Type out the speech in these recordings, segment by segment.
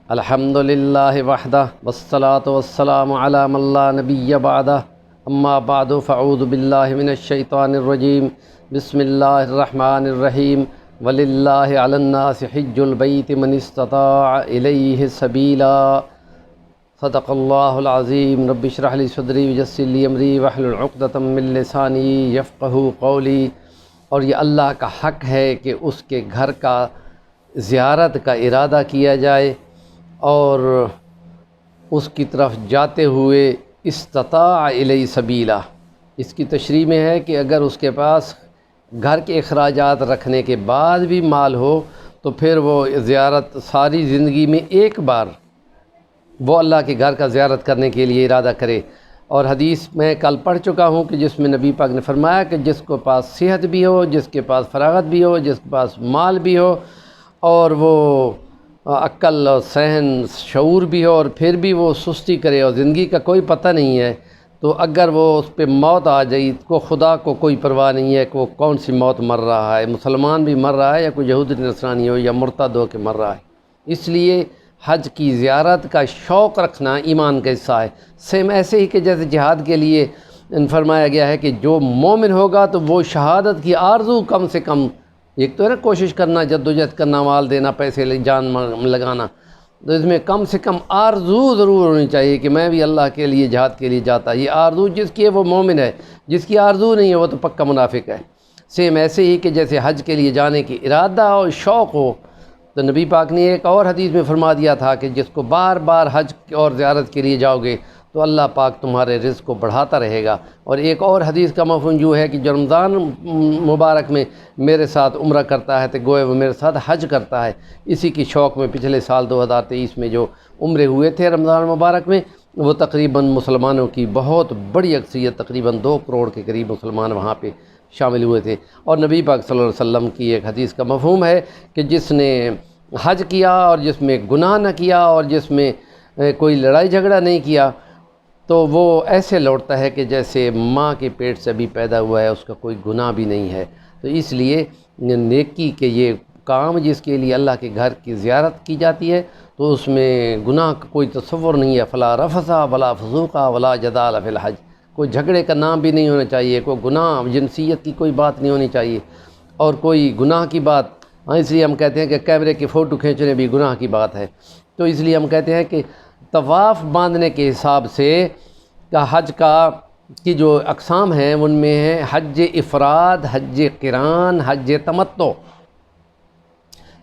الحمدللہ وحدہ والصلاة والسلام علی من لا نبی بعدہ اما بعد فاعوذ باللہ من الشیطان الرجیم بسم اللہ الرحمن الرحیم وللہ علی الناس حج البیت من استطاع الیہ سبیلا صدق اللہ العظیم رب اشرح لی صدری ویسر لی امری واحلل عقدۃ من لسانی یفقہوا قولی۔ اور یہ اللہ کا حق ہے کہ اس کے گھر کا زیارت کا ارادہ کیا جائے اور اس کی طرف جاتے ہوئے استطاع الیہ سبیلا۔ اس کی تشریح میں ہے کہ اگر اس کے پاس گھر کے اخراجات رکھنے کے بعد بھی مال ہو تو پھر وہ زیارت ساری زندگی میں ایک بار وہ اللہ کے گھر کا زیارت کرنے کے لیے ارادہ کرے۔ اور حدیث میں کل پڑھ چکا ہوں کہ جس میں نبی پاک نے فرمایا کہ جس کو پاس صحت بھی ہو، جس کے پاس فراغت بھی ہو، جس کے پاس مال بھی ہو اور وہ عقل اور ذہن شعور بھی ہو اور پھر بھی وہ سستی کرے اور زندگی کا کوئی پتہ نہیں ہے، تو اگر وہ اس پہ موت آ جائے کو خدا کو کوئی پرواہ نہیں ہے کہ وہ کون سی موت مر رہا ہے، مسلمان بھی مر رہا ہے یا کوئی یہودی نصرانی ہو یا مرتد ہو کے مر رہا ہے۔ اس لیے حج کی زیارت کا شوق رکھنا ایمان کا حصہ ہے۔ سیم ایسے ہی کہ جیسے جہاد کے لیے فرمایا گیا ہے کہ جو مومن ہوگا تو وہ شہادت کی آرزو کم سے کم، ایک تو ہے نا کوشش کرنا، جدوجہد کرنا، مال دینا، پیسے جان لگانا، تو اس میں کم سے کم آرزو ضرور ہونی چاہیے کہ میں بھی اللہ کے لیے جہاد کے لیے جاتا۔ یہ آرزو جس کی ہے وہ مومن ہے، جس کی آرزو نہیں ہے وہ تو پکا منافق ہے۔ سیم ایسے ہی کہ جیسے حج کے لیے جانے کی ارادہ اور شوق ہو، تو نبی پاک نے ایک اور حدیث میں فرما دیا تھا کہ جس کو بار بار حج اور زیارت کے لیے جاؤ گے تو اللہ پاک تمہارے رزق کو بڑھاتا رہے گا۔ اور ایک اور حدیث کا مفہوم جو ہے کہ جو رمضان مبارک میں میرے ساتھ عمرہ کرتا ہے تو گوئے وہ میرے ساتھ حج کرتا ہے۔ اسی کی شوق میں پچھلے سال 2023 میں جو عمرے ہوئے تھے رمضان مبارک میں، وہ تقریباً مسلمانوں کی بہت بڑی اکثریت، تقریباً 2 کروڑ کے قریب مسلمان وہاں پہ شامل ہوئے تھے۔ اور نبی پاک صلی اللہ علیہ وسلم کی ایک حدیث کا مفہوم ہے کہ جس نے حج کیا اور جس میں گناہ نہ کیا اور جس میں کوئی لڑائی جھگڑا نہیں کیا تو وہ ایسے لوٹتا ہے کہ جیسے ماں کے پیٹ سے بھی پیدا ہوا ہے، اس کا کوئی گناہ بھی نہیں ہے۔ تو اس لیے نیکی کے یہ کام جس کے لیے اللہ کے گھر کی زیارت کی جاتی ہے تو اس میں گناہ کا کوئی تصور نہیں ہے۔ فلا رفثا ولا فسوقا ولا جدال فی الحج، کوئی جھگڑے کا نام بھی نہیں ہونا چاہیے، کوئی گناہ جنسیت کی کوئی بات نہیں ہونی چاہیے اور کوئی گناہ کی بات، اس لیے ہم کہتے ہیں کہ کیمرے کی فوٹو کھینچنے بھی گناہ کی بات ہے۔ تو اس لیے ہم کہتے ہیں کہ طواف باندھنے کے حساب سے حج کی جو اقسام ہیں ان میں ہے حج افراد، حج قران، حج تمتع۔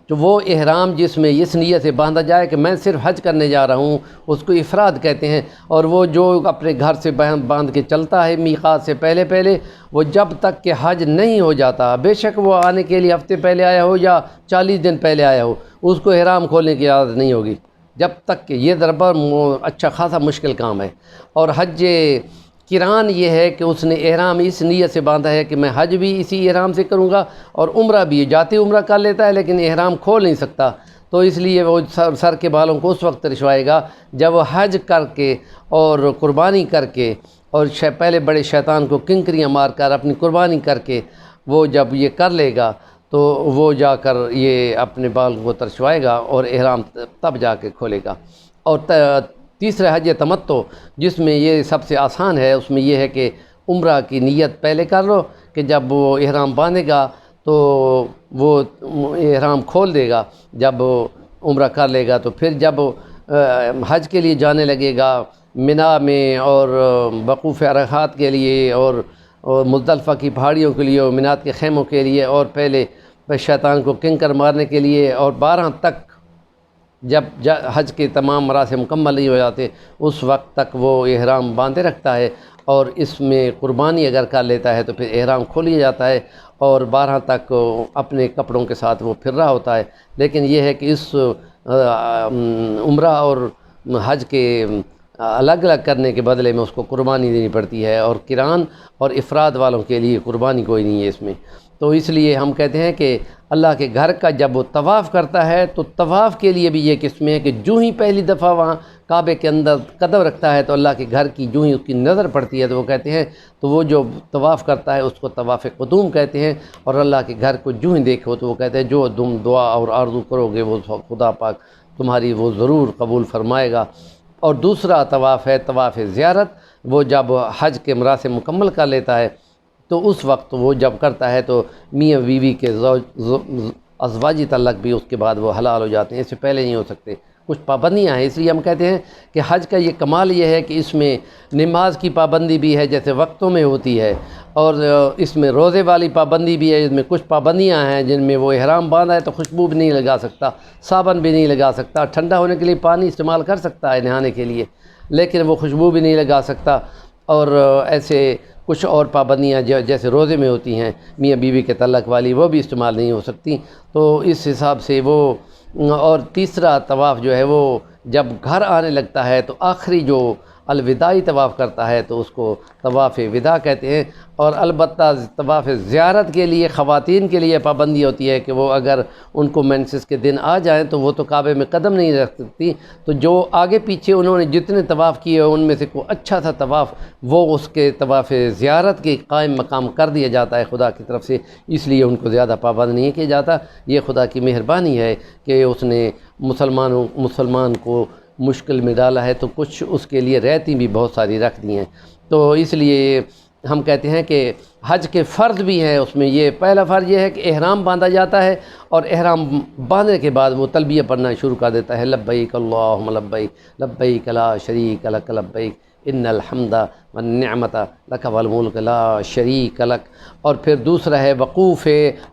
تو وہ احرام جس میں اس نیت سے باندھا جائے کہ میں صرف حج کرنے جا رہا ہوں، اس کو افراد کہتے ہیں۔ اور وہ جو اپنے گھر سے باندھ کے چلتا ہے میقات سے پہلے وہ جب تک کہ حج نہیں ہو جاتا، بے شک وہ آنے کے لیے ہفتے پہلے آیا ہو یا 40 دن پہلے آیا ہو، اس کو احرام کھولنے کی اجازت نہیں ہوگی جب تک کہ یہ دربار اچھا خاصا مشکل کام ہے۔ اور حج قران یہ ہے کہ اس نے احرام اس نیت سے باندھا ہے کہ میں حج بھی اسی احرام سے کروں گا اور عمرہ بھی، جاتے عمرہ کر لیتا ہے لیکن احرام کھول نہیں سکتا، تو اس لیے وہ سر کے بالوں کو اس وقت رچھوائے گا جب وہ حج کر کے اور قربانی کر کے اور پہلے بڑے شیطان کو کنکریاں مار کر اپنی قربانی کر کے وہ جب یہ کر لے گا تو وہ جا کر یہ اپنے بال کو ترچوائے گا اور احرام تب جا کے کھولے گا۔ اور تیسرا حج تمتع جس میں یہ سب سے آسان ہے، اس میں یہ ہے کہ عمرہ کی نیت پہلے کر لو کہ جب وہ احرام باندھے گا تو وہ احرام کھول دے گا، جب عمرہ کر لے گا تو پھر جب حج کے لیے جانے لگے گا منا میں اور وقوف عرفات کے لیے اور مزدلفہ کی پہاڑیوں کے لیے اور مینات کے خیموں کے لیے اور پہلے شیطان کو کنکر مارنے کے لیے اور 12 تک جب حج کے تمام مراسم مکمل نہیں ہو جاتے اس وقت تک وہ احرام باندھے رکھتا ہے، اور اس میں قربانی اگر کر لیتا ہے تو پھر احرام کھول لیا جاتا ہے اور 12 تک اپنے کپڑوں کے ساتھ وہ پھر رہا ہوتا ہے۔ لیکن یہ ہے کہ اس عمرہ اور حج کے الگ الگ کرنے کے بدلے میں اس کو قربانی دینی پڑتی ہے، اور قران اور افراد والوں کے لیے قربانی کوئی نہیں ہے اس میں۔ تو اس لیے ہم کہتے ہیں کہ اللہ کے گھر کا جب وہ طواف کرتا ہے تو طواف کے لیے بھی یہ قسمیں ہے کہ جو ہی پہلی دفعہ وہاں کعبے کے اندر قدم رکھتا ہے تو اللہ کے گھر کی جو ہی اس کی نظر پڑتی ہے تو وہ کہتے ہیں، تو وہ جو طواف کرتا ہے اس کو طواف قدوم کہتے ہیں، اور اللہ کے گھر کو جو ہی دیکھو تو وہ کہتے ہیں جو تم دعا اور آرزو کرو گے وہ خدا پاک تمہاری وہ ضرور قبول فرمائے گا۔ اور دوسرا طواف ہے طواف زیارت، وہ جب حج کے مراسم مکمل کر لیتا ہے تو اس وقت وہ جب کرتا ہے تو میاں بیوی کے ازواجی تعلق بھی اس کے بعد وہ حلال ہو جاتے ہیں، اس سے پہلے نہیں ہو سکتے۔ کچھ پابندیاں ہیں، اس لیے ہم کہتے ہیں کہ حج کا یہ کمال یہ ہے کہ اس میں نماز کی پابندی بھی ہے جیسے وقتوں میں ہوتی ہے، اور اس میں روزے والی پابندی بھی ہے، اس میں کچھ پابندیاں ہیں جن میں وہ احرام باندھا ہے تو خوشبو بھی نہیں لگا سکتا، صابن بھی نہیں لگا سکتا، ٹھنڈا ہونے کے لیے پانی استعمال کر سکتا ہے نہانے کے لیے لیکن وہ خوشبو بھی نہیں لگا سکتا، اور ایسے کچھ اور پابندیاں جیسے روزے میں ہوتی ہیں میاں بیوی کے تعلق والی، وہ بھی استعمال نہیں ہو سکتی۔ تو اس حساب سے وہ، اور تیسرا طواف جو ہے وہ جب گھر آنے لگتا ہے تو آخری جو الوداعی طواف کرتا ہے تو اس کو طواف وداع کہتے ہیں۔ اور البتہ طواف زیارت کے لیے خواتین کے لیے پابندی ہوتی ہے کہ وہ اگر ان کو مینسس کے دن آ جائیں تو وہ تو کعبے میں قدم نہیں رکھ سکتی، تو جو آگے پیچھے انہوں نے جتنے طواف کیے ان میں سے کوئی اچھا سا طواف وہ اس کے طواف زیارت کے قائم مقام کر دیا جاتا ہے خدا کی طرف سے، اس لیے ان کو زیادہ پابند نہیں کیا جاتا۔ یہ خدا کی مہربانی ہے کہ اس نے مسلمان کو مشکل میں ڈالا ہے، تو کچھ اس کے لیے رعایتیں بھی بہت ساری رکھ دی ہیں۔ تو اس لیے ہم کہتے ہیں کہ حج کے فرض بھی ہیں، اس میں یہ پہلا فرض یہ ہے کہ احرام باندھا جاتا ہے، اور احرام باندھنے کے بعد وہ تلبیہ پڑھنا شروع کر دیتا ہے، لبیک اللہم لبیک لبیک لا شریک لک لبیک ان الحمد والنعمت لک والملک لا شریک لک۔ اور پھر دوسرا ہے وقوف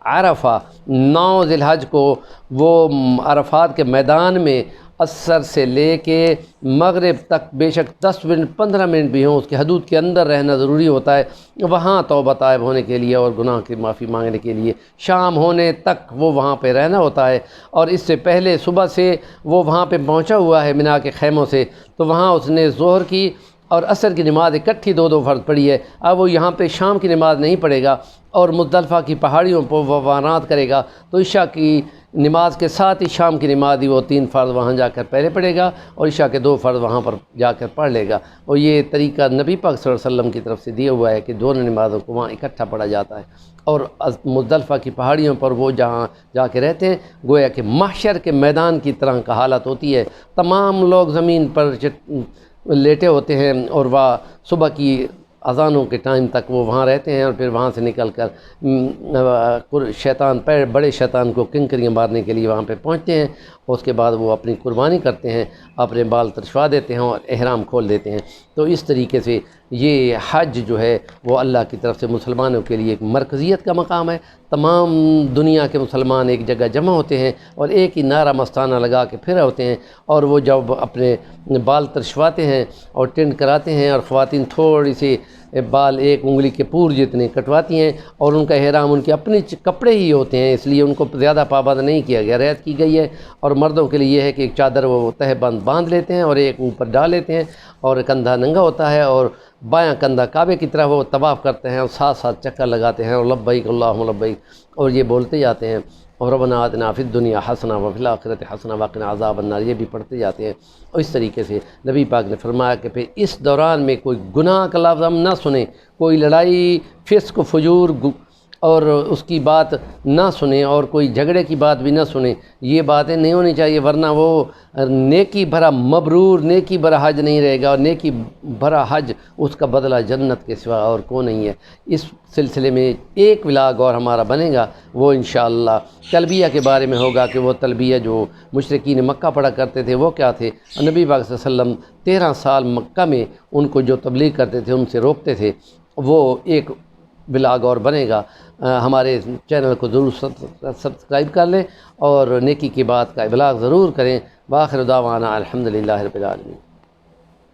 عرفہ، 9 ذی الحج کو وہ عرفات کے میدان میں عصر سے لے کے مغرب تک بے شک 10 منٹ 15 منٹ بھی ہوں اس کے حدود کے اندر رہنا ضروری ہوتا ہے، وہاں توبہ طائب ہونے کے لیے اور گناہ کی معافی مانگنے کے لیے شام ہونے تک وہ وہاں پہ رہنا ہوتا ہے۔ اور اس سے پہلے صبح سے وہ وہاں پہ پہنچا ہوا ہے منا کے خیموں سے، تو وہاں اس نے ظہر کی اور عصر کی نماز اکٹھی 2 فرض پڑھی ہے، اب وہ یہاں پہ شام کی نماز نہیں پڑھے گا، اور مزدلفہ کی پہاڑیوں پر وہ وانات کرے گا تو عشاء کی نماز کے ساتھ ہی شام کی نماز وہ 3 فرض وہاں جا کر پہلے پڑھے گا اور عشاء کے 2 فرض وہاں پر جا کر پڑھ لے گا۔ اور یہ طریقہ نبی پاک صلی اللہ علیہ وسلم کی طرف سے دیا ہوا ہے کہ دونوں نمازوں کو وہاں اکٹھا پڑھا جاتا ہے۔ اور مزدلفہ کی پہاڑیوں پر وہ جہاں جا کے رہتے ہیں گویا کہ محشر کے میدان کی طرح کا حالت ہوتی ہے، تمام لوگ زمین پر لیٹے ہوتے ہیں، اور وہ صبح کی اذانوں کے ٹائم تک وہ وہاں رہتے ہیں، اور پھر وہاں سے نکل کر شیطان بڑے شیطان کو کنکریاں مارنے کے لیے وہاں پہ پہنچتے ہیں، اور اس کے بعد وہ اپنی قربانی کرتے ہیں، اپنے بال ترشوا دیتے ہیں اور احرام کھول دیتے ہیں۔ تو اس طریقے سے یہ حج جو ہے وہ اللہ کی طرف سے مسلمانوں کے لیے ایک مرکزیت کا مقام ہے، تمام دنیا کے مسلمان ایک جگہ جمع ہوتے ہیں اور ایک ہی نعرہ مستانہ لگا کے پھر ہوتے ہیں، اور وہ جب اپنے بال ترشواتے ہیں اور ٹینڈ کراتے ہیں، اور خواتین تھوڑی سی بال 1 انگلی کے پور جتنے کٹواتی ہیں، اور ان کا احرام ان کے اپنے کپڑے ہی ہوتے ہیں، اس لیے ان کو زیادہ پابند نہیں کیا گیا، رعایت کی گئی ہے۔ اور مردوں کے لیے یہ ہے کہ ایک چادر وہ تہہ بند باندھ لیتے ہیں اور ایک اوپر ڈال لیتے ہیں، اور کندھا ننگا ہوتا ہے، اور بایاں کندھا کعبے کی طرح وہ طواف کرتے ہیں اور ساتھ چکر لگاتے ہیں اور لبیک اللہم لبیک اور یہ بولتے جاتے ہیں، اور ربنا آتنا فی الدنیا حسنہ وفی الآخرۃ حسنہ وقنا عذاب النار، یہ بھی پڑھتے جاتے ہیں۔ اور اس طریقے سے نبی پاک نے فرمایا کہ پھر اس دوران میں کوئی گناہ کا لفظ ہم نہ سنیں، کوئی لڑائی فسق فجور اور اس کی بات نہ سنیں، اور کوئی جھگڑے کی بات بھی نہ سنیں، یہ باتیں نہیں ہونی چاہیے، ورنہ وہ نیکی بھرا مبرور نیکی بھرا حج نہیں رہے گا، اور نیکی بھرا حج اس کا بدلہ جنت کے سوا اور کو نہیں ہے۔ اس سلسلے میں ایک ولاگ اور ہمارا بنے گا، وہ انشاءاللہ تلبیہ کے بارے میں ہوگا کہ وہ تلبیہ جو مشرکین مکہ پڑھا کرتے تھے وہ کیا تھے، نبی پاک صلی اللہ علیہ وسلم 13 سال مکہ میں ان کو جو تبلیغ کرتے تھے ان سے روکتے تھے، وہ ایک ولاگ اور بنے گا۔ ہمارے چینل کو ضرور سبسکرائب کر لیں اور نیکی کی بات کا ابلاغ ضرور کریں۔ وآخر دعوانا الحمدللہ رب العالمین۔